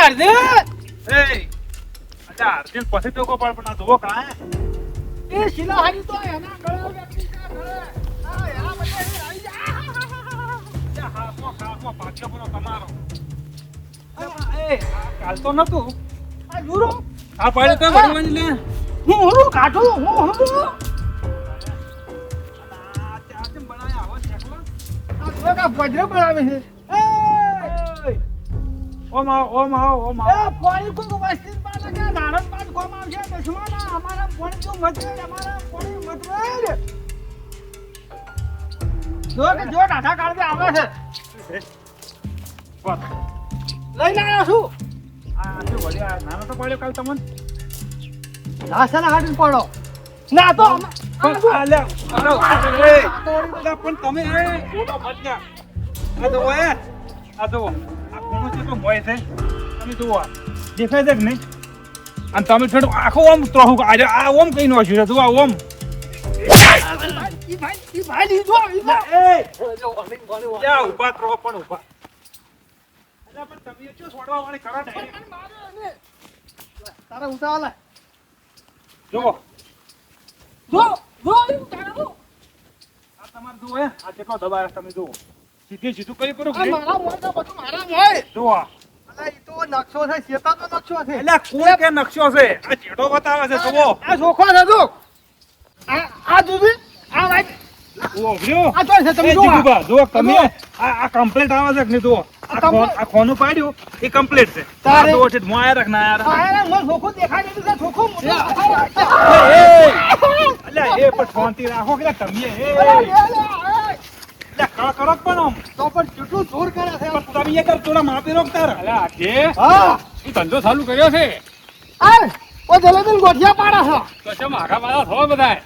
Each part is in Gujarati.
અર્જુન એ અચ્છા અર્જુન પછી તો કો પણ આ જુઓ કાય એ શિલા હારી તો એના ગળા વ્યક્તિ કા ગળે આ યા બધે આવી જા હા પાછો પણ તમારો એ કાલ તો નતું આ જુરો આ પાડે તો ભગવાન લે હું કાઢું હું આ ચા કેમ બનાયા આવો ચકલા આ તો કા પજરો બનાવે છે એ ઓમ એ પાણી કોઈ વસ્તી પાસે કે નારદ પાસ કોમ આવશે દશમાના અમારા પાણી જો મત અમારા પાણી મત જો ટાટા કાઢે આવે છે વાત લઈને આવ્યો છું આ શું વળ્યા નાનો તો પડ્યો કાલ તમને લાસના હાડી પડો ના તો પણ તમે આ જુઓ આ ખૂણો છે તો મોય છે તમે જુઓ દેખાય છે કે નહીં અને તમે થોડું આખો ઓમ ત્રોહું આ ઓમ કઈ નો છે જુઓ ઓમ ઈ ભાઈ લીધો ઉભા ત્રોહ પણ ઉભા એટલે પણ તમે શું છોડવા વાળી કરો ડાયરેક્ટ તારા ઉતાવળ જુઓ આ તમારે જુઓ આ કેટલો દબાય તમે જુઓ સીધું કરી કરો મારા મોઢા બધું મારા મોય જુઓ અલા ઈ તો નકશો છે શેતા તો નકશો છે એટલે કોઈ કે નકશો છે આ જેડો બતાવે છે જુઓ આ જોખો છે જો આ જુદી આ ભાઈ ઓભ્યો આ તો છે તમે જો જુઓ તમે આ કમ્પ્લીટ આવે છે કે નહીં જુઓ આ ખોનું પાડ્યું એ કમ્પ્લીટ છે તારે જુઓ છે મોયા રાખ ના યાર આ મને જોખો દેખાય છે જોખો મોટો અલ્યા એ પણ શાંતિ રાખો કે તમે કરો પણ આમ તો પણ કેટલું જોર કરે છે પણ તમે કર થોડા માપી રોક તાર અલ્યા કે હા તું ધંધો ચાલુ કર્યો છે આ ઓ જલેબી ગોઠિયા પાડા છે તો ચમ આખા મારા થવા બધાય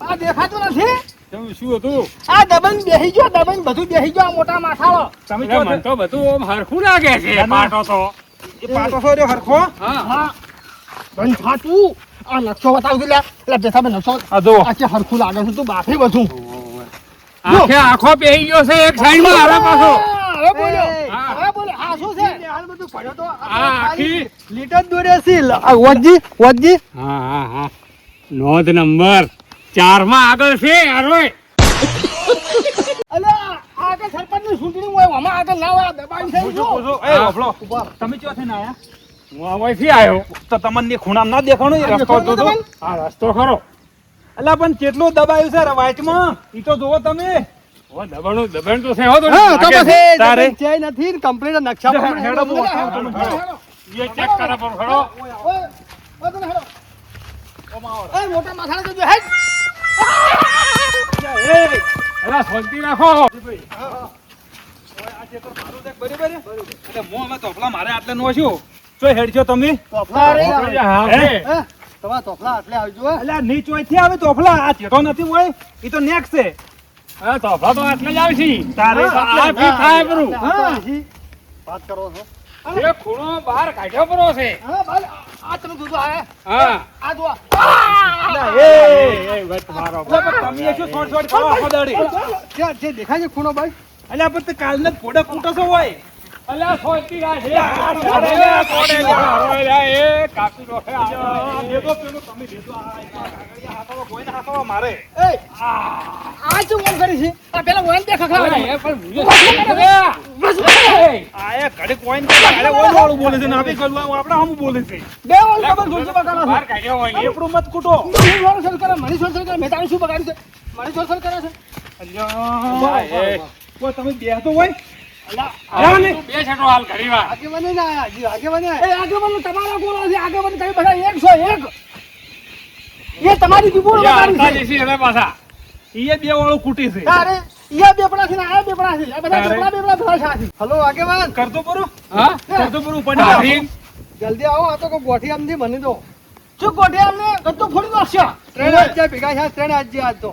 આ દેખાતું નથી તમે શું હતું આ દબન બેહી ગયો દબન બધું બેહી ગયો આ મોટા માથાળો તમે એટલે મને તો બધું આમ હરખું લાગે છે પાટો તો એ પાટો છો રહ્યો હરખો હા હા બંધ થાતું આ નકશો બતાવ લે એટલે બેઠા બે નકશો આ જુઓ આ કે હરખું લાગે છે તું બાફી બધું આખે આખો બેહી ગયો છે એક સાઈડ માં આવે પાછો હવે બોલ્યો હા. હવે બોલ્યો આ શું છે હાલ બધું પડ્યો તો આ આખી લીટર દોરે છે આ વજી હા હા હા નોંધ નંબર 4 માં આગળ છે આરોય અલે આગળ સરપંચ ની ચૂંટણી હોય આમાં આગળ ના હોય દબાઈ થઈ પૂછો ગયો પૂછો એ હા. ઓફલો તમે ક્યાં થઈને આયા હું આવાથી આવ્યો તો તમને ખૂણામાં ના દેખાણો એ રસ્તો દેખાણો તો તમને? આ રસ્તો ખરો અલ્યા પણ કેટલું દબાયું છે વાઇટમાં ઈ તો જુઓ તમે ઓ દબાણ તો છે હો તો હા તો લાગે છે. પછી તારે? દબાઈ જાય નથી ને કમ્પ્લીટ નકશા હેડો, પ્રમાણે હેડો, હેડો, હેડો, હેડો, હેડો. હેડો. એ ચેક કરે પર ખરો ઓય, ઓય તમે હેડો. ઓય, મોટા માથાના તો જો, હેડ. એ અલા શાંતિ રાખો આ જે તો મારું દેખ બરાબર છે? એટલે હું હવે તોફલા મારે આટલે નો છું તો હેડજો તમે તોફલા રે. હા હે? હે? તમારા તોફલા આટલે આવજો હે. અલ્યા નીચ થી આવે તોફલા આ જેઠો નથી હોય ઈ તો નેક છે હા તો તો આટલે જ આવશે તારે આ ફી થાય બરું હા. વાત કરો છો એ ખૂણો બહાર કાઢ્યો પરો છે હા ભલે આ તમે જોજો આ હા આ જો એ વત મારો તમે શું છોડ છોડ કરો આખો દાડી જે દેખાય છે ખૂણો ભાઈ અલ્યા પણ તે કાલને ફોડા ફૂટો છો હોય અલ્યા શાંતિ રાખ એ કાપી રોખે આ દેખો પેલું તમે દેખો આ હાથો કોઈને હાથો મારે એ આ શું ઓન કરી છે આ પેલા ઓન દેખા ખા એ પણ આ એ ઘડી કોઈને અરે ઓય વાળું બોલે છે ને આપી ગયું આપણે હમ બોલે છે બે ઓન ખબર જોજો બગાડો બહાર કાઢ્યો હોય એ આપણું મત કૂટો મણી સોરસર કરે મણી સોરસર કરે મેં તારું શું બગાડ્યું છે મણી સોરસર કરે છે અલ્યા કોઈ તમે બેહતો હોય અલ્યા ને બે છેટો હાલ ઘડી વાર આગેવાને ના આયા જી આગેવાને એ આગેવાન તમારા ગોળા છે આગેવાન તમે બધા 101 એ તમારી દીબોળ બગાડી છે દેશી હવે પાછા ઈએ બે વાળું કૂટી છે તારે ઈયા બેપડા છે ને આ બેપડા છે આ બધા બેપડા ભરા છે હલો આગેવાન કરતો પરો હા કરતો પરો પડી આવીન જલ્દી આવો આ તો કોઈ ગોઠી આમથી બની દો શું ગોઠી આમને ગત્તો ફોડી નાખશો ત્રણ આજે ભેગા છે ત્રણ આજે આજ તો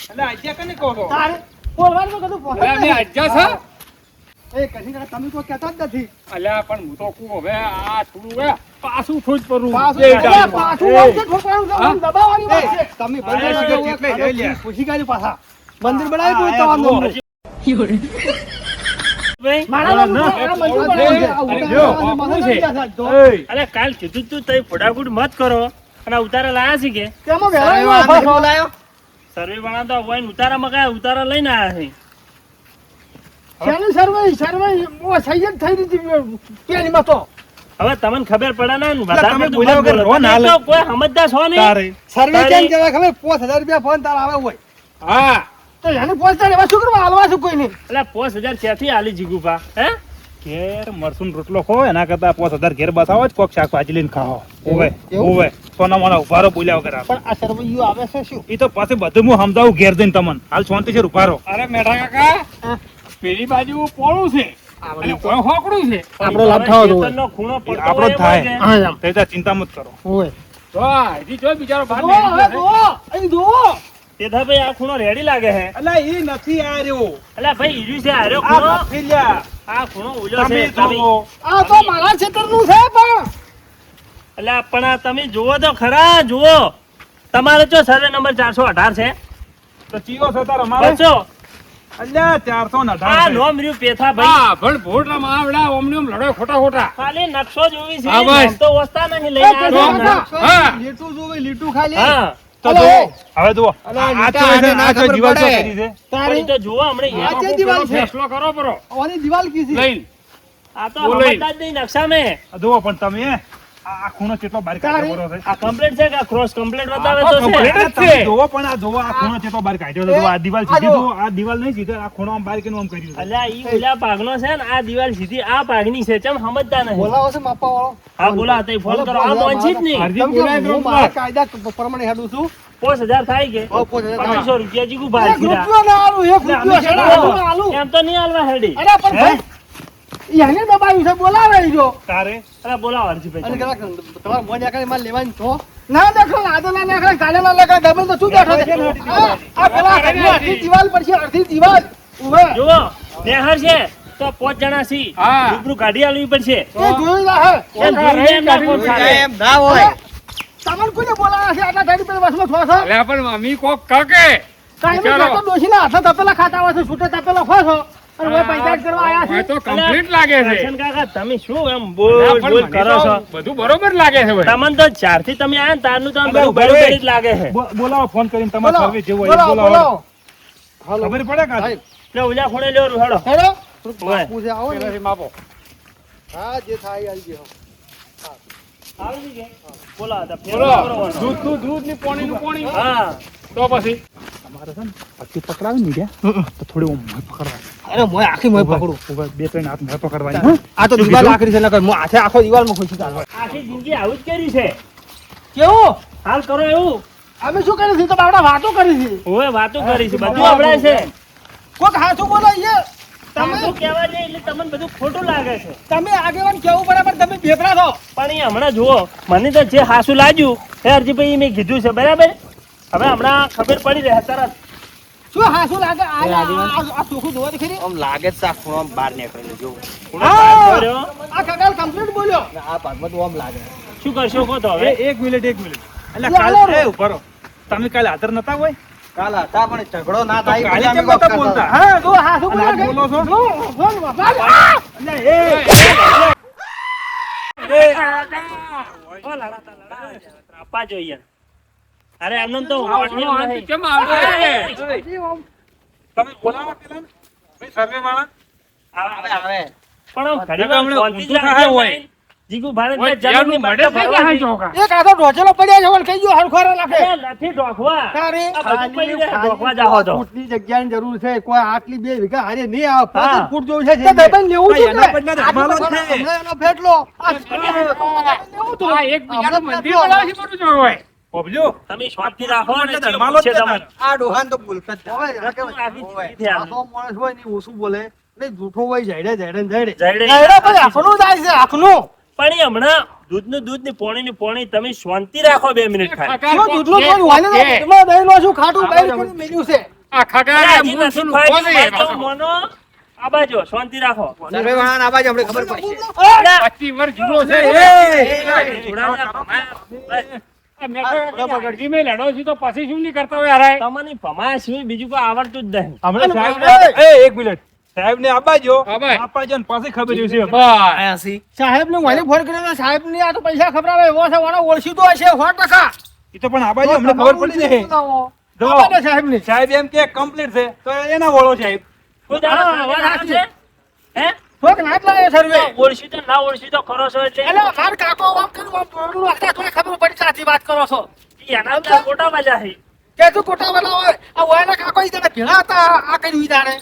એટલે આજે કને કહો છો તારે બોલવાનું તો કદું અલ્યા મેં અજ્જા છે એ કશી કરે તમે તો કહેતા જ નથી અલ્યા પણ હું તો કહું હવે આ થોડું હવે પાછું ખોજ કરું પાછું આવશે ઠોકવાનું છે, આમ દબાવવાની વાત છે. તમે હા, બંધ એટલે લઈ લે. પૂછી કાઢી પાછા મંદિર બનાવી દો તો આમ જુઓ. નંબર. ભાઈ મારા નામનું આ મંજૂર બનાવ્યું છે. આ ઉતારા જો, લાવવાનું મને છે. નથી આશા તો. એય, અરે કાલ કીધું તું તઈ ફોડાફૂટ મત કરો અને ઉતારા લાયા છે કે તેમાં વહેલા ફાફા. સર્વે વાળા તો હોય ને ઉતારા મગાય ઉતારા લઈને આયા છે શેની સર્વે ઓ સૈયદ થઈ રહી હતી પેલીમાં તો. હવે તમને ખબર પડે ને તમે વધારે બધું બોલ્યા મત વગર બોલો. રહો ના તમે તો કોઈ સમજદાર છો નહીં તારે સર્વે તારી- કેમ કહેવાય ખબર? 5000 રૂપિયા ફોન તારા આવે હોય હા તો એને પહોંચતા રહેવા શું કરવા હાલવા શું કોઈ નહીં. એટલે 5000 ક્યાંથી આલી જીગુભા હે ઘેર મરસું રોટલો ખો એના કરતા 5000 ઘેર બતાવો જ કોક શાકભાજી લઈને ખાઓ. ઓવે એવું? ઓવે સોના મોના ઉભારો બોલ્યા વગર આવે. પણ આ સર્વે ઈ આવે છે શું? ઈ તો પાસે બધું હું સમજાવું ઘેર જઈને તમને. હાલ શાંતિથી ઉભારો. અરે મેઠા કાકા પેલી બાજુ પોળું છે અને કોઈ હોકડું છે આપણો લાભ થવો જોઈએ. ખેતરનો ખૂણો પડતો આપણો હોય જ થાય. એમાં હા એમ. તે તાર ચિંતા મત કરો. હોય. તો હજી જો બિચારો બહાર જુઓ, નીકળી હવે જશે. જુઓ, અહીં જુઓ. કે તે ભાઈ આ ખૂણો રેડી લાગે છે અલા ઈ નથી આ રહ્યો. એટલે ભાઈ ઈર્યું છે આર્યો આ ખૂણો નથી લ્યા. આ ખૂણો ઉલ્યો તમે છે તમે જોવો. આ તો મારા ક્ષેત્રનું છે પણ એટલે પણ આ તમે જુઓ તો ખરા જુઓ તમારે જો સર્વે નંબર 418 છે તો ચીયો છો તાર અમારે? બસો અલ્યા 418 આ છે. નોમ રહ્યું પેથા ભાઈ હા પણ ભોટલા માવડા ઓમને ઓમ લડો ખોટા ખોટા ખાલી નકશો જોવી છે હા, બસ. નામ તો વસ્તા નહીં એ લઈને પેલા આવ્યા કાકા, હા. લીટું જોવે, લીટું ખાલી. હા તો અલા, જુઓ. એ. હવે જુઓ. અલા, આ લીટા ચો છે, આને ના આ ચો ખબર જીવાત ચો પડે. કરી છે. પણ તારી ઈ તો જુઓ હમણાં આ યાર. છે દિવાલ છે. ફેસલો કરો પરો આની દિવાલ કીધી. લઈને આ તો બોલો. સમજતા જ નહીં નકશા મેં આ જુઓ પણ તમે આ ખૂણો કેટલો બારીક તારી- કાઢ્યો છે. આ કમ્પ્લીટ છે કે ક્રોસ કમ્પ્લીટ બતાવે આ તો complete છે જ તમે છે. જુઓ પણ આ જુઓ આ ખૂણો કેટલો બારીક કાઢ્યો છે. જુઓ આ દિવાલ આ સીધી જુઓ. જુઓ. આ દિવાલ નહીં સીધી આ ખૂણો આમ બારીક એનું આમ કર્યું છે. અલ્યા ઈ ઓલા ભાગનો છે ને આ દિવાલ સીધી આ ભાગની છે ચમ સમજતા નહીં બોલાવો છે માપવા વાળો. હા બોલા તઈ ફોન કરો આ મોંચી જ નહીં અરજી કેમ કે બોલાય હું મારા કાયદા પ્રમાણે હેડું છું. 5000 થાય કે 5000 2500 રૂપિયા જીગુ એક ભાઈ કીધા. રૂપિયો ના આલું, એક રૂપિયો છે, અમે આલું, આલું. એમ તો નહીં હાલવા હેડી અરે પણ ભાઈ, એને દબાવ્યું છે, બોલાવે ઈ જો. તારે અરે બોલાવો અને હરજીભાઈ કદાચ તમારે મોં નીકળે, મારે લેવાની છો. ના દેખો, આદો ના નીકળે, કાલે ના નીકળે, ડબલ તો શું બેઠો છે? આ પેલા ઘરની અડધી દિવાલ પડશે, અડધી દિવાલ. ઉભે. જુઓ નેહર છે તો 5 જણા છી હા. રૂબરૂ ગાડી આલવી પડશે એ જોયું ના હે. એમ જોઈને એમ ના કોણ ચાલે. તમને કોને બોલાવ્યા છે? આટલા ટાઈમ પેલા બસમાં છો છો? અલ્યા પણ મમ્મી કોક કાકે કાંઈ નહીં, ચાલો. આ તો ડોશીના હાથે તપેલા ખાતા હોય છે, છૂટે તપેલા ખો છો. અને હવે પંચાયત કરવા આયા હવે છે. તો કમ્પ્લીટ લાગે છે કરશન કાકા તમે શું એમ અલ્યા, બોલ પણ બોલ મને કરો તો છો બધું બરોબર લાગે છે ભાઈ તમને તો ચારથી તમે આયા ને તારનું તો આમ અરે બધું ઉભા બરોબર રહે. જ લાગે છે બોલાવો ફોન કરીને તમારે બોલાવો, સર્વે જેવો હોય એ બોલાવો, બોલાવો. બોલાવો. ખબર પડે કે ભાઈ, એટલે ઓલા ખૂણે લ્યો હેડો હેડો. ઓય. પૂછે આવો ને. પેલાથી માપો હા, જે થાય આવી ગયો. આવી ગઈ કે? બોલાવો તો ફેર બોલો કરો. દૂધ ની પાણીનું પાણી હા તો પછી તમારે છે ને પછી પકડાવે ને ત્યાં તો થોડી ઓમ મોય પકડવા. અરે મોય આખી મોય પકડું. ઉભા બે ત્રણ હાથ મોય પકડવાની હો. આ તો દિવાલ આખરી છે, નકર હું હાથે આખો દિવાલમાં ખુશી ચાલવા. આખી જિંદગી આવું જ કર્યું છે કેવું? હાલ કરો એવું અમે શું કરી છે? તો આપણે વાતો કરી છે. ઓય વાતો કરી છે બધું આવડે છે કોક હાથું બોલો યાર. તમે તમે કહેવા જઈએ એટલે તમને બધું ખોટું લાગે છે તમે આગેવાન કેવું બરાબર, તમે ભેગા થો. પણ એ હમણાં જુઓ મને તો જે હાસું લાગ્યું એ હરજીભાઈ મેં કીધું છે બરાબર હવે હમણાં ખબર પડી રહે તરત શું હાસું લાગે? આ ચોખ્ખું જોવા દે ખરી. લાગે છે આ ખૂણો બહાર નીકળેલો જો હા, કર્યો. આ કગાલ કમ્પ્લીટ બોલ્યો. આ ભાગમાં તો આમ લાગે શું કરશો કહો તો હવે એક મિનિટ એટલે યાર, કાલે એ ઉભા રહો. તમે કાલે હાજર નતા હોય કાલ હતા પણ ઝઘડો ના તો થાય કાલે પછી કેમ અમે નતા વાત બોલતા? કરતા. હા, જો હાસું અને આજ બોલો છો? જો, બોલ બાપા. આ! ઓ લડાતા. આપવા જોઈએ અરે એમને તો વાટણીઓ નહીં. કેમ આવડે તમે બોલાવો પેલા ને. ભાઈ સર્વે વાળા આવે આવે પણ આમ ઘણી કાકા, વાર હમણાં શાંતિ જ ઊંધું રાખજો થાય હોય. નહીં. જીગુ ભારત ઓય, ને જમીનની મળે બટ્ટા છે કે ભરવા હાઈ છે. ચોખા? એક હાથો ઢોચેલો પડ્યા છે, પણ કઈ ગયો હરખોરા નાખે. અરે નથી ઢોકવા તારે આ બધું પડી રહે, ખાલી ઢોકવા જાઓ તો. ફૂટની જગ્યાની જરૂર છે. કોઈ આટલી 2 વીઘા હારે નહીં આવે. 5 હા. ફૂટ જેવું છે. તો દબાઈને લેવું ભાઈ, છું એના ને. બદલે તો ધમાલો જ છે. હમણાં એનો ફેટલો. આ લેવું હતું. આ એક બીજાનું મંદિર બનાવે છે બધું જોવું હોય ઓબજો તમે શાંતિ રાખો ને જે ધર્માલો જ પૂછે છે તમને. આ ડોહાન તો બોલતા જ હવે નથી. આ કેવાય, આખી હોય. જિંદગી આમ. આખો માણસ હોય ને એ ઓછું બોલે ને જૂઠો હોય જાડે જાડે ને જાડે. જાડે. જાડે પછી આખનું જાય છે, આખનું. પણ એ હમણાં દૂધનું દૂધ ને પોણીનું પોણી તમે શાંતિ રાખો 2 મિનિટ ખાલી શું દૂધનું પાણી હોય ને, એમાં દહીંનો શું ખાટું બાઈ કરીને મેલ્યું છે. આ અરે ખગાડા હજી મૂળ નથી શું ફાટ્યું, બોલે ભાઈ તો મોનો આ બાજુ શાંતિ રાખો સર્વેવાળાને આ બાજુ અમને ખબર પડશે. અરે, 25 વર્ષ જૂનો છે જોડાણા ભમાયા. આ મેં તો ગરજી મેં લડો છું તો પછી શું નહીં કરતા હોય હારાય? તમને ભમાયા સિવાય બીજું કોઈ આવડતું જ નહીં હમણાં અને સાહેબ ભાઈ, એ એક મિનિટ સાહેબ ને આબાજો આબાય. આપાજો ને પાછી ખબર છે બસ. સાહેબ ને મને ફોન કર્યો સાહેબ ની આ તો પૈસા ખબરાવે એવો છે વાળો ઓળખી તો હશે 100%. એ તો પણ આબાજો અમને ખબર પડી જશે જો. આબાજો સાહેબ ની સાહેબ એમ કે કમ્પ્લીટ છે તો એના વળો સાહેબ. કોઈ દાડો વાત સાચી છે? હે? થોક નાટ લાગે સર્વે ઓળખી તો ના ઓળખી તો કરો છો એટલે એટલે માર કાકો આમ કર્યું આમ બોલનું હતા તોય ખબર પડી સાચી વાત કરો છો ઈ એના બધા ખોટા બાજા છે. કે તું કોટા વાળા હોય આ ઓયાના કાકો ઈ તને ભેળા હતા આ કર્યું ઈ તાણે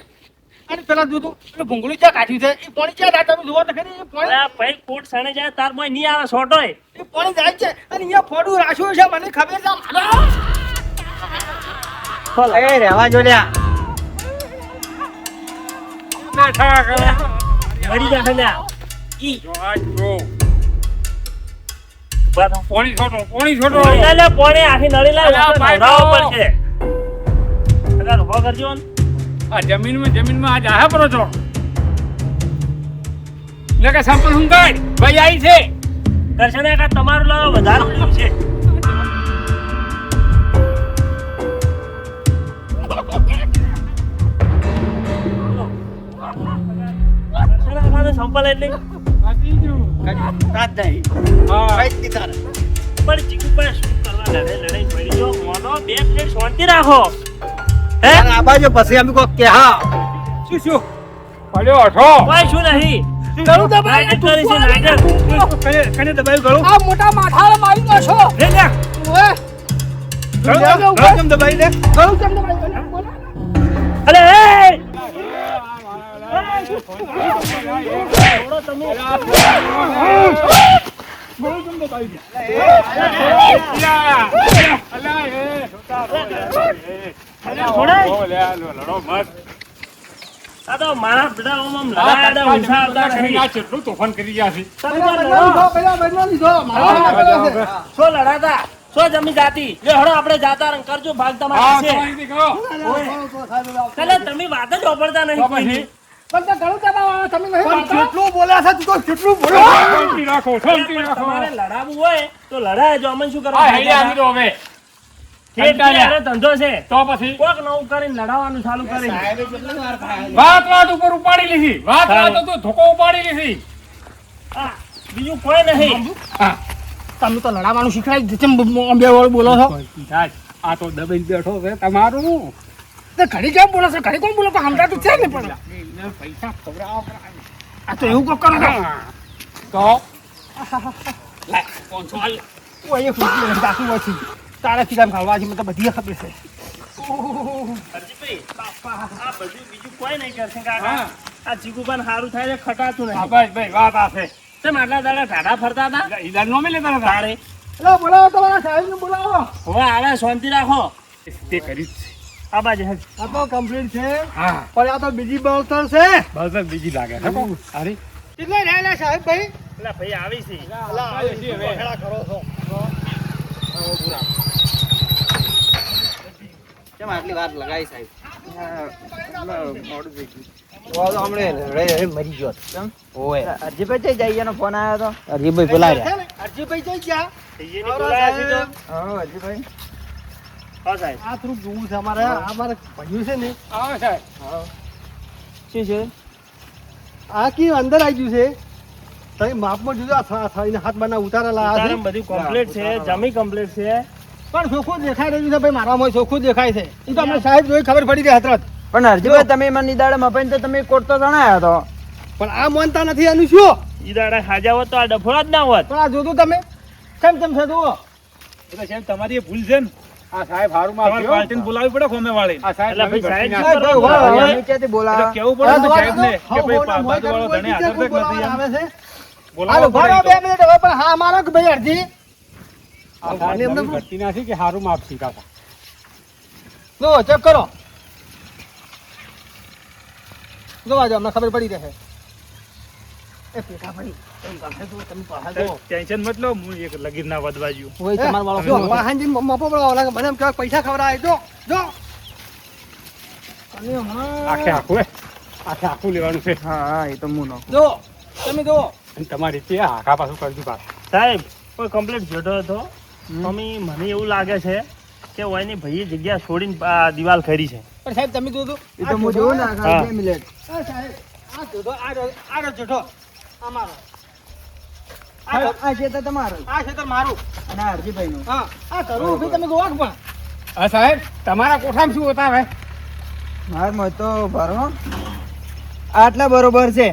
અને પેલા જોતું પેલું ભૂંગળું ક્યાં કાઢ્યું છે ઈ પાણી ક્યાં જાય તમે જુઓ તો ખરી ઈ પાણી અરે ભાઈ કોટ સણે જાય તાર મોય નહીં આવે છોટોય. ઈ પાણી જાય છે અને અહીંયા ફોડું રાખ્યું છે મને ખબર છે એ રહેવા જો લ્યા. બેઠા કરે. મરી જા ખલ્યા. ઈ જો આ જો. ઉભા થા. પોણી છોટો, પોણી છોટો. એટલે પોણે આખી નળી લાવ અલા, ભાઈ, નવડાવવો પડશે. અગર ઉભો કરજો ને. આ જમીનમાં આ જાહે પરો છો. લે કે સંપલ હું કાઢ. ભાઈ આઈ છે. કરશે ને કાં તમારું લાવો વધારે મળ્યું છે. કરશે ને કાં સંપલ એટલે આ ત્રીજું. રાત નહીં. હા. કઈ જ નહીં તારે. પણ ચીકુ પણ શું કરવા લડાઈ પડી જો મોનો બે પ્લેટ શાંતિ રાખો. હે તારે આબાજો પછી અમે કોક કે હા. શું પડ્યો અઠો. કોઈ શું નહીં. ગળું દબાઈ નાટક કરી છે નાટક. કને દબાયું ગળું આ મોટા માથાળા મારી દો છો લે લે ઓએ ગળું કેમ દબાઈ લે ગળું કેમ દબાઈ બોલો અરે એ આ તો મારા બેટા ઓમ લડાડા ઉછાળતા નહીં. કેટલું તોફાન કરી ગયા છે. તમે તો લડો. પેલા બદલા લીધો મારા છે શું લડાતા શું જમી જાતી લે હળો આપણે જાતા રંગ કરજો ભાગ હા, તમારે છે. તમારી કહો. કલે તમે વાત જ વાપરતા નહીં કોઈની. પણ તે ગળું દબાવવા તમે નહીં પણ માનતા? કેટલું બોલ્યા છે તું તો કેટલું બોલો શાંતિ રાખો, શાંતિ રાખો. તમારે લડાવવું હોય તો લડાય જો અમે શું આ કરવા હેડી આવી દો હવે. ખેતીવાડી ધંધો છે તો પછી કોક નવું કરીને લડાવવાનું ચાલુ કરી સાહેબે કેટલી વાર થાય. વાત ઉપર ઉપાડી લીધી. વાત તો ધોકો ઉપાડી લીધી. હા, બીજું કોઈ નહીં. હા. તમે તો લડાવવાનું શીખવાડી કેમ બે વળ બોલો છો રાજ, આ તો દબાઈને બેઠો છે તમારું. તે ઘડી કેમ બોલો છો ઘડી કોણ બોલો તો સમજાતું છે ને પણ પૈસા ખવડાવો. આ તો એવું કોક કરો છો તો લાય, 500 આલ. ઓ એ ખુશી નથી બાકી ઓછી તારા થી કામ ખાવા છે મને તો બધી ખબર છે હરજીભાઈ, આ બધું બીજું કોઈ નહીં કરશે કાકા. હા. આ ચીકુબાન સારું થાય છે ખટાતું હા, નહીં. બસ ભાઈ, વાત આ છે. તેમ આટલા દાડા ઢાઢા ફરતા હતા ઈલાજ નો મેલે તારા તારે એટલે બોલાવો તમારા સાહેબ ને બોલાવો હવે આવે શાંતિ રાખો. તે કરી જ છે. આ બાજુ હેડ. આ તો કમ્પ્લીટ છે હા, પણ આ તો બીજી બળતર છે બસ બીજી લાગે છે. અરે કેટલે રહેલા સાહેબ ભાઈ પેલા ભાઈ આવી છે. કરો છો કેમ આટલી વાર લગાવી સાહેબ? મોડું થઈ ગયું. તો તો હમણે મરી ગયો. કેમ? ઓય. અરજીભાઈ જઈ જાય એનો ફોન આવ્યો તો. અરજીભાઈ બોલાવ્યા. અરજીભાઈ જઈ ગયા થઈએની બોલાયા છે તો. હા અરજીભાઈ. હા સાહેબ. આ થોડુંક જોવું છે અમારે અમારે ભણ્યું છે ને આવે સાહેબ. શું છે? આ કી અંદર આવી ગયું છે તમે માપમાં જોજો આ થઈને હાથ બના ઉતારેલા આ છે ઉતારણ બધું કમ્પ્લીટ છે જમી કમ્પ્લીટ છે. પણ ચોખ્ખું દેખાઈ રહ્યું છે ભાઈ મારામાં ચોખ્ખું દેખાય છે એ તો અમને સાહેબ જોઈ ખબર પડી ગઈ હતરત પણ અરજીભાઈ તમે મને નિદાડે મપાઈને તો તમે કોટ તો જણાયા તો. પણ આ માનતા નથી એનું શું ઈ દાડા હાજા હોત તો આ ડફોડા જ ના હોત. પણ આ જોતું તમે કેમ કેમ છે જુઓ એટલે સાહેબ તમારી એ ભૂલ છે ને આ સાહેબ હારું તમારે માફી પાર્ટીને બોલાવવી પડે ખોમે વાળી આ સાહેબ એટલે ભાઈ નવી સાહેબ ભરતી શું ના- કરવા ભાઈ, હવે? ક્યાંથી એટલે બોલાવા? કેવું પડે ને સાહેબને કે હા, ભાઈ મોટા મોય બાજુવાળો કરવું ધણી હોય હાજર તો નથી બોલાવા આવે છે બોલાવવો હાલો ભરો પડે 2 મિનિટ હવે પણ હા મારો કે ભાઈ અરજી આ સાહેબ નવી ભરતી નથી કે હારું માફી કાકા. જો ચેક કરો જોવા જો અમને ખબર પડી રહે એ પેટા ભાઈ તમે પાસે જો તમે પાસે જો ટેન્શન મત લો હું એક લગીર ના વધવા જ્યું ઓય તમાર વાળો જો વાહનજી મપો પડવા લાગે મને એમ કે પૈસા ખવડાય જો જો અને આખે હા આખું આખું લેવાનું છે. હા હા એ તો હું નો. જો તમે જો અને તમારી તે આખા પાછું કરજો પાછું. સાહેબ કોઈ કમ્પ્લીટ જોતો હતો મમ્મી મને એવું લાગે છે કે ઓયની ભાઈએ જગ્યા છોડીને આ દિવાલ ખરી છે. પણ સાહેબ તમે જોજો એ તો હું જોઉં ને હા. 2 મિનિટ સાહેબ આ જોજો આ જોજો અમારો આ છે તો તમારું આ ખેતર મારું અને આ હરજીભાઈનું. હા આ કરું ઊભી તમે જોવા કે પણ હા સાહેબ તમારા કોઠામાં શું બતાવે મારમાં તો ભરો આટલા બરોબર છે.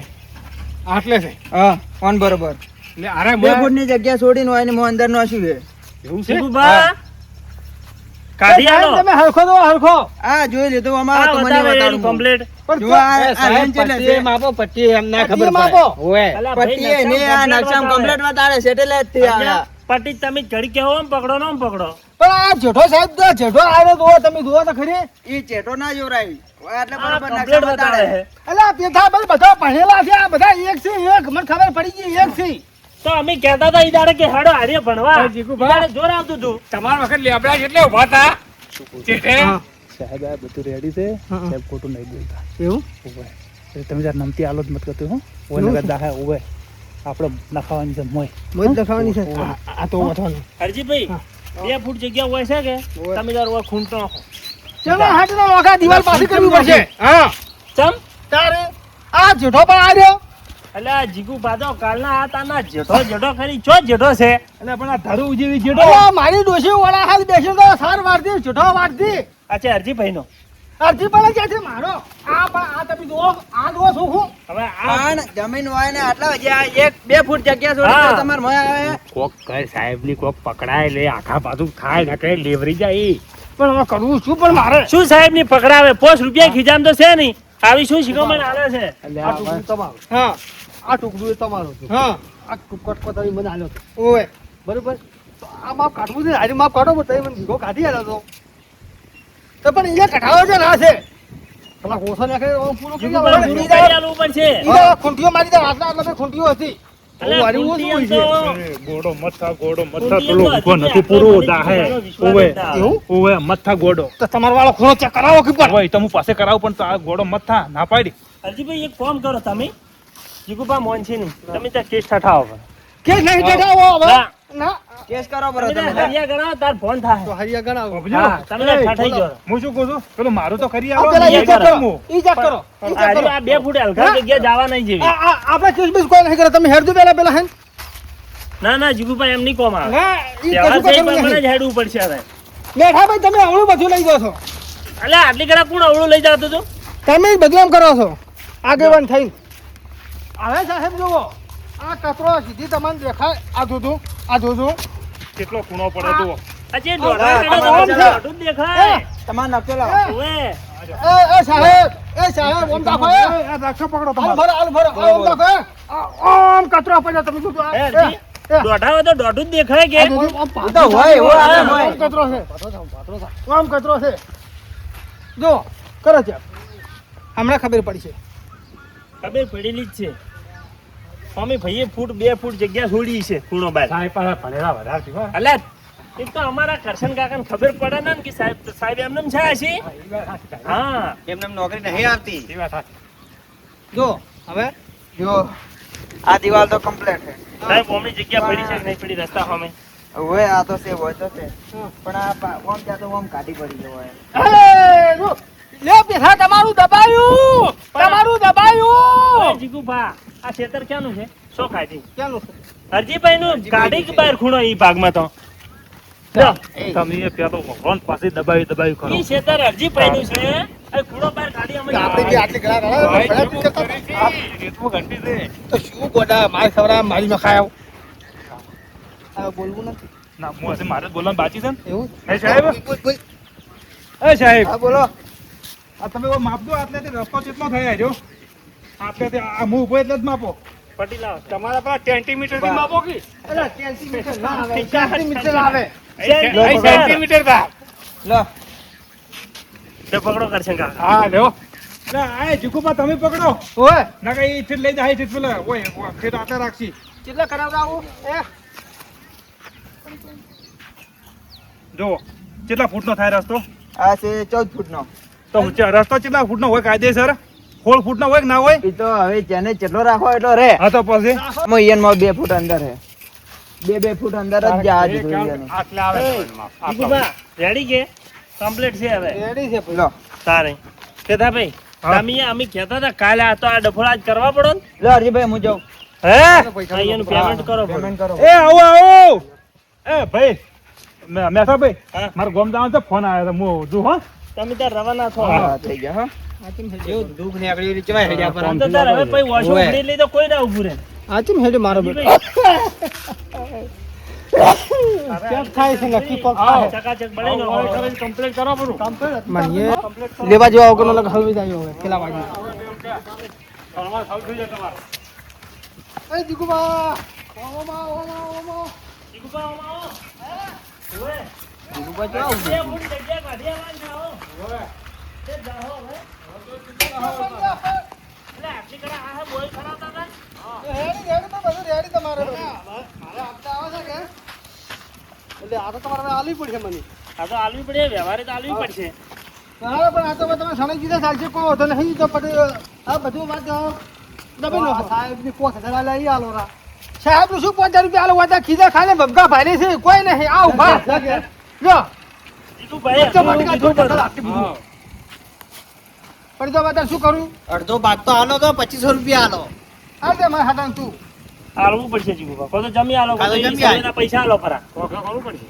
આટલે છે હા કોણ બરોબર એટલે અરે 2 ફૂટની જગ્યા છોડીને હોય ને અંદર નો શું છે એવું છે જીગુભા કાઢી સાહેબ, આલો. તમે હરખો દો હરખો આ જોઈ લીધું અમારે તો મને બતાવે બતાડું એની complete. પણ જો આ લાઈન કેટલે છે માપો પટ્ટી એમ ના પટ્ટી માપો અલા ભાઈ, પટ્ટી એને આ નકશામાં કમ્પ્લીટ બતાડે સેટેલાઇટ થી આવ્યા. પટ્ટી તમે ઘડી કેવો આમ પકડો ને આમ પકડો. પણ આ જેઠો સાહેબ તો જેઠો આવ્યો તો તમે જુઓ તો ખરી ઈ ચેટો ના જોરાય એટલે આ બરોબર complete નકશા બતાવે બતાડે. છે. એટલે આ પેથા બધા ભણેલા છે આ બધા એક છે એક મને ખબર પડી ગઈ એક છે તો અમે કહેતા હતા ઈ દાડે કે હેડો હારે ભણવા. એ જીગુભા. ઈ દાડે જોર આવતું હતું. તમારા વખત લેબડા જેટલે ઉભા હતા ચેઠે સાહેબ આ બધું રેડી છે સાહેબ ખોટું નહીં બોલતા એવું ઉભે એટલે તમે જરા નમતી આલો જ મત કરતો હો ઓય નગર દાહા ઉભે આપણે નખાવાની છે મોય મોજ દેખાવાની છે આ તો વથવાનું હરજીભાઈ 2 ફૂટ જગ્યા હોય છે કે તમે તાર ઓય ખૂંટો નાખો. ચલો હાટનો લોકા દિવાલ પાછી કરવી પડશે હા ચમ તારે આ જેઠો પણ આવ્યો એટલે આ જીગુ બાજો કાલના આ તાના જેઠો ખરી ચો જેઠો છે. એટલે પણ આ ધરું જેવી જેડો અલા, મારી ડોશી વાળા હાલ બેસી તો સાર વાળતી જેઠો વાળતી અચ્છા હરજીભાઈ નો. અરજી પણ ક્યાં છે મારો આ પણ આ તમે જુઓ આ જુઓ શું હું હવે આ પણ જમીન હોય ને આટલા જગ્યા 2 ફૂટ જગ્યા છોડી હા. તો તમારે મોય આવે કોક કઈ સાહેબ ની કોક પકડાય લે આખા બાજુ ખાય ના કઈ લેવરી જાય પણ હવે કરવું શું પણ મારે શું સાહેબ ની પકડાવે 5 રૂપિયા ખીજામ તો છે નહીં. આવી શું શિખામણ આલે છે. આ ટુકડું તમારું હા આ ટુકડું એ તમારું હતું. હા આ કટકો તમે મને આલ્યો હતો ઓય બરોબર તો આ માપ કાઢવું છે આજે માપ કાઢો પણ તમે મને ભીગો કાઢી આલ્યો હતો તો પણ અહીંયા કઢાવો છે ના છે પેલા કોસો નાખે પૂરો કરી જીગુભા આલો. પૂરું કરી આલવું પડશે. ઈ ખૂંટીઓ મારી દે આટલા આટલા ખૂંટીઓ હતી અલા, ઓ, વારી ખૂંટી ઓછું એમ હોય તો ગોડો મથા ગોડો મથા ખૂંટી પેલો એમ તો ઊભો હતી નથી ને, પૂરો આપણને દાહે જીગુભાઈનો વિશ્વાસ ઓવે નથી. એવું? ઓવે મથા ગોડો તો તમારો વાળો ખૂણો ચેક કરાવો કે પણ ઓય તો હું પાસે કરાવું પણ તો આ ગોડો મથા ના પાડી હરજીભાઈ એક ફોર્મ કરો તમે જીગુભા મોનસી નહીં તમે ત્યાં કેસ ઠઠાવો. કે નહીં કઢાવો હવે ના. ના કેસ કરો બરો તમે તમે ત્યાં હરિયા ગણાવો તાર ફોન થાય. તો હરિયા ગણાવો હા, તમે ત્યાં ઠઠાઈ જાઓ. હું શું કહું છું પેલું મારું તો ખરી આ આલો પેલા ને ઈ ચેક કરું કરો હું. ઈ ચેક કરો ઈ ચેક કરો આ 2 ફૂટ હલકા જગ્યા જવા નહીં જેવી. આપણે કેસ બીસ કોઈ નહીં કરે તમે હેરજો પેલા હે ના ના જીગુભાઈ એમ નહીં કોમ આવે. ના ઈ તહેવાર કશું છે એ કરવું પ્રમાણે નહીં જ હેડવું પડશે હવે. મેઠા ભાઈ તમે આવડું બધું લઈ જાઓ છો અલે આટલી કડા કોણ અવળું લઈ જતું હતું. તમે જ બદલામ કરો છો આગેવાન થઈને હવે સાહેબ જુઓ આ કચરો સીધી તમને દેખાય આ જોજો કેટલો ખૂણો પડે તો અજય દોઢા આ કડા આમ તો છે. દોઢું જ દેખાય. તમારે નકશો લાવો ઓવે. એ સાહેબ ઓમ દાખો આ રાખો પકડો હાલ તમારે ભરો ઓમ દાખો ઓમ કચરો પડ્યો તમે જોજો હે, હરજી, દોઢા હોય તો દોઢું જ દેખાય કે ઈ તો હોય એવો આવે હોય. ઓમ કચરો છે ઓમ કચરો છે જો કરો છે હમણાં ખબર પડી છે ખબર પડેલી જ છે. અમે ભાઈએ ફૂટ 2 ફૂટ જગ્યા છોડી છે ખૂણો બાર. સાહેબ પાસે ભણેલા વધારે છે હો. અલ્યા એક તો અમારા કરશન કાકાને ખબર પડે ને કે સાહેબ એમને એમ છે હશે. હા એમને નોકરી નહીં આવતી એ વાત સાચી. જો હવે જો આ દિવાલ તો કમ્પ્લીટ છે સાહેબ ઓમની જગ્યા પડી છે કે નહીં પડી રસ્તા સામે. હવે આ તો છે હોય તો છે પણ આ ઓમ ત્યાં તો ઓમ કાઢી પડી જવો એમ. એ જો લે પેઠા તમારું દબાયું ઓય જીગુભા આ ખેતર ક્યાંનું છે શો ખાધી ક્યાંનું છે હરજીભાઈ નું ગાડી કે બહાર ખૂણો ઈ ભાગમાં તો લ્યો, તમે એ પેલો ભગવાન પાસે દબાવી કરો ઈ ખેતર હરજીભાઈ નું છે આ ખૂણો બહાર કાઢી અમે આપણે બી આટલી ઘણા તો શું ગોડા માર ખવરા મારી માં ખાયો હવે બોલવું નથી ના હું હશે મારે જ બોલવાનું બાકી છે ને એવું એ સાહેબ બોલ. એ સાહેબ હા બોલો આ તમે એવો માપ દો આટલેથી રસ્તો કેટલો થયા જો આટલેથી આ હું ઊભો એટલે જ માપો પટી લાવો તમારા પેલા સેન્ટીમીટર થી માપો કે અરે સેન્ટીમીટર ના આવે સેન્ટીમીટર આવે સેન્ટીમીટર તા લો તે પકડો કરશે કાકા હા લ્યો ના આ જીગુભા તમે પકડો ઓય ના કઈ ઈથી લઈ જાય ઈથી પેલા ઓય ફેર આટલે રાખશી કેટલા કરાવડાવું એ જો કેટલા ફૂટનો થાય રસ્તો આ છે 14 ફૂટનો તો રસ્તો કેટલા ફૂટનો હોય કાયદેસર 16 ફૂટનો હોય કે ના હોય એ તો હવે જેને જેટલો રાખો એટલો રે હા તો પછી માં 2 ફૂટ અંદર છે 2 ફૂટ અંદર જ જહાજ જોઈએ એનું. આટલે આવે એ, સમજમાં. આટલે. જીગુભા, રેડી કે કમ્પ્લીટ છે હવે રેડી છે લો તારે કેતા ભાઈ હા. તમે અમે કહેતા હતા કાલે આ તો આ ડફોડા જ કરવા પડો ને લો હરજીભાઈ હું જાઉં. હે પૈસા અહીંયાનું પેમેન્ટ કરો પેમેન્ટ કરો. એ આવો આવો એ ભાઈ મેઠા ભાઈ હા. મારા ગોમ જવાનો તો ફોન આવ્યો હતો હું જો હો તમે ત્યાં રવાના થો હા, થઈ ગયા હો. એવું દુઃખ નીકળ્યું એટલે ચવાય હેડ્યા પર. આમ તો તાર હવે પછી વોશો ઓવે. ઉઘડી લઈ તો કોઈ ના ઉભું રહે આ ચમ હેડે મારો બેટો કેમ થાય છે નક્કી પગ થાય ચકાચક બનાવી કમ્પ્લીટ કરો બધું. મારીએ લેવા જેવા વગરનો લગ હલવી જાય હવે પેલા વાગે તમારે સૌથી છે તમારે. એ દીકુબા ઓમા ઓમા ઓમા જીગુભા આવો ઓવે જીગુભા જો આવું. બે ફૂટ જગ્યા કાઢી આવવાની છે, આવો. તે જાઓ હવે. એટલે આટલી કડા આ હે બોલ ખરાબતા હતા? રેડી રેડી તો બધું રેડી તમારે મારે આપતા આવે છે કે એટલે આ તો તમારે હવે આલવી પડશે મને આ તો આલવી પડે વ્યવહારે તો આલવી પડશે હા પણ આ તો હવે તમે સણી દીધા ચાલશે કોઈ તો નહીં તો પછી આ બધું વાત દબાઈ નો સાહેબની 5000 લઈ આલો રા સાહેબ શું 5000 રૂપિયા આલો વાતા ખીજા ખાને ભમકા ભાઈ છે કોઈ નહીં આ ઉભા જો જીગુભાઈ વચ્ચે માટી કીધું કાઢો બધું. આટલી બધું પણ તો બધા શું કરું અડધો ભાગ તો આલો તો 2500 રૂપિયા આલો. આ તે મારા હાથાં તું આલવું પડશે જીગુભા કોઈ તો જમી આલો કાં તો કોઈ તો ઈ જમી આલ. સમયના પૈસા આલો પરા વખત કરવું પડશે.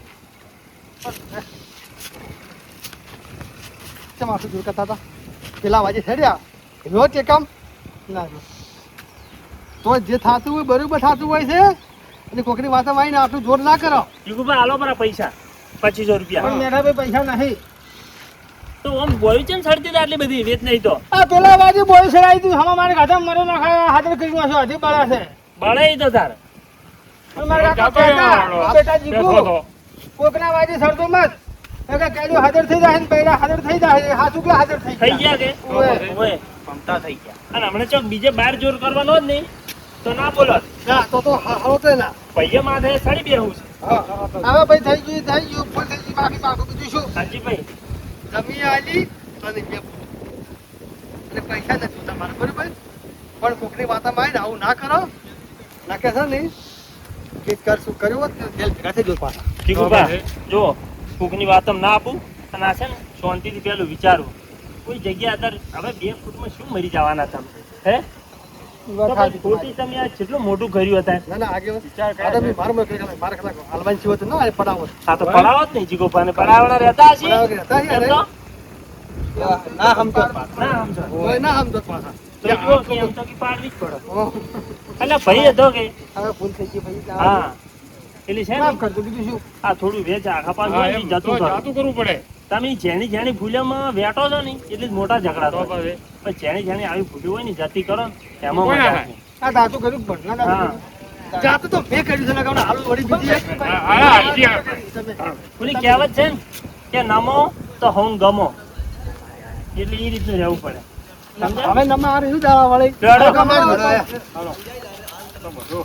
કેમ આટલું દૂર કરતા હતા પેલા વાજે હેડ્યા રોજ કે કામ ના જો. તો જે થતું હોય બરોબર થતું હોય છે અને કોકની વાતો આવીને આટલું જોર ના કરો જીગુભા આલો પરા પૈસા 2500 રૂપિયા પણ મેરા ભાઈ પૈસા નહીં તો આમ બોયું છે ને સડતી હતી આટલી બધી વેચ નહીં તો આ પેલા બાજુ બોય સડાઈ તું હમણાં મારે ગાધા મરે નાખાય હાજર કરી નાખ્યો હજી બળા છે બળે ઈ તો તાર પણ મારા કાકા જાતો કહેતા, રહેવાનો. આ બેટા જીગુ બેઠો તો. કોકના વાજે સડતો મત એ કે કહેલું હાજર થઈ જાય ને પહેલા હાજર થઈ જાય હાચું કે હાજર થઈ થઈ ગયા ગયા કે ઓવે. ઓવે મમતા થઈ ગયા. અને હમણાં ચોક બીજે બહાર જોર કરવાનો જ નહીં તો ના બોલો ના તો હારો તો ના પૈયે માથે સડી બેહું છે હવે ભાઈ થઈ ગયું ફૂલ થઈ ગયું બાકી બાકી બીજું શું હાજીભાઈ જમી આલી અને બે અને પૈસા નથી તમારે બરોબર પણ કોકની વાતામાં આવીને આવું ના કરો ના કે છે નહીં કે કરશું કર્યું હોત ને જેલ ભેગા થઈ ગયો પાછા જીગુભા જો કોકની વાતમ ના આપું અને આ છે ને શાંતિથી પેલું વિચારું કોઈ જગ્યા અત્યારે હવે 2 ફૂટમાં શું મરી જવાના તમે હે તો પછી ખોટી તમે આ કેટલું મોટું કર્યું હતા ના ના આગે આ તો મેં મારું મેં કરી મારે કલાક હાલવાન છે તો ના પડાવો આ તો પડાવો જ નહીં જીગુભાને પડાવવાના રહેતા હશે પડાવો કે હતા યાર, એમ તો? ના સમજો. ના સમજો કોઈ ના સમજો પાછા તો કહો કે એમ તો કે પાડવી જ પડે ઓહ, એટલે ભાઈ હતો કે હવે ભૂલ થઈ ગઈ ભાઈ હા એટલે છે ને માફ કરજો બીજું શું આ થોડું વેચ આખા પાછું હા, હોય એમ ને તો જતું કરો જાતું કરવું પડે. તમે જેની જેની ભૂલ્યામાં વેટો છો ને એટલે જ મોટા ઝઘડા તો થાય પછી. પણ જેની જેની આવી ભૂલ્યું હોય ને જતી કરો ને એમાં કોઈ મજા ના આવે. આ દાતું કર્યું પણ ના હા. દાતું જાતું તો મેં કર્યું છે ને કારણે હાલ વળી બીજી એક હા, હા, idea. તમે પેલી કહેવત છે ને કે નમો તો હું ગમો એટલે એ રીતનું રહેવું પડે સમજ્યા? હવે નમા આ રહ્યું દાવા વાળી પેડો કમાડ કમાડ. ભરાયા. તો બધું.